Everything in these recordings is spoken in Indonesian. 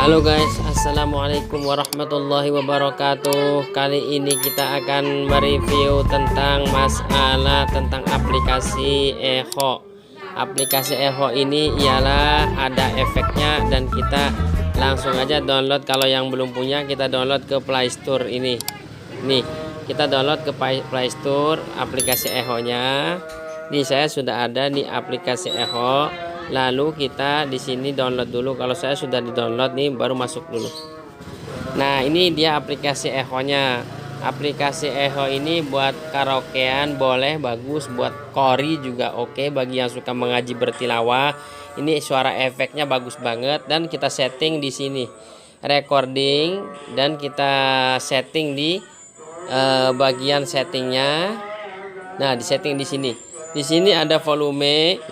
Halo guys, assalamualaikum warahmatullahi wabarakatuh. Kali ini kita akan mereview tentang masalah tentang aplikasi Echo. Aplikasi Echo ini ialah ada efeknya dan kita langsung aja download. Kalau yang belum punya, kita download ke Play Store ini. Nih, kita download ke Play Store aplikasi Echo-nya. Nih, saya sudah ada nih aplikasi Echo. Lalu kita di sini download dulu. Kalau saya sudah di download nih, baru masuk dulu. Nah, ini dia aplikasi Echo-nya. Aplikasi Echo ini buat karaokean boleh, bagus. Buat kori juga oke. Bagi yang suka mengaji bertilawah, ini suara efeknya bagus banget. Dan kita setting di sini recording, dan kita setting di bagian settingnya. Nah, di setting di sini. Di sini ada volume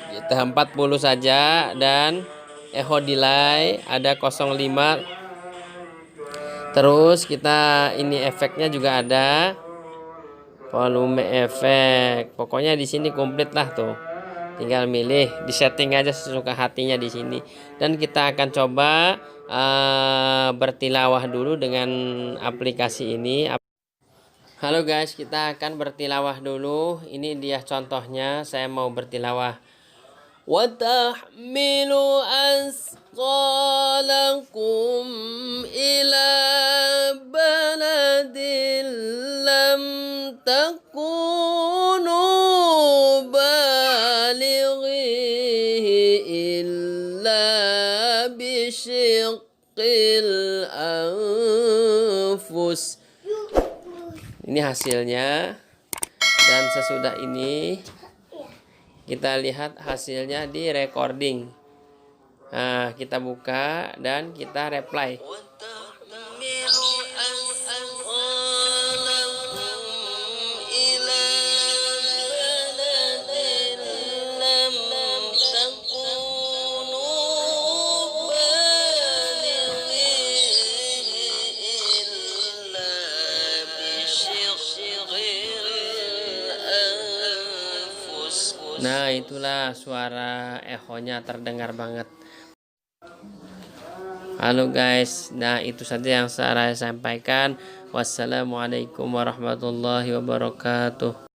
kita 40 saja, dan echo delay ada 05. Terus kita ini efeknya juga ada, volume efek. Pokoknya di sini komplit lah tuh. Tinggal milih, di setting aja sesuka hatinya di sini. Dan kita akan coba bertilawah dulu dengan aplikasi ini. Halo guys, kita akan bertilawah dulu. Ini dia contohnya, saya mau bertilawah. وَتَحْمِلُ أَثْقَالَكُمْ إِلَى بَلَدٍ لَّمْ تَكُونُوا بَالِغِيهِ إِلَّا بِشِقِّ الْأَنفُسِ. Ini hasilnya, dan sesudah ini kita lihat hasilnya di recording. Nah, kita buka dan kita reply. Nah, itulah suara echonya terdengar banget. Halo guys, nah itu saja yang saya sampaikan. Wassalamualaikum warahmatullahi wabarakatuh.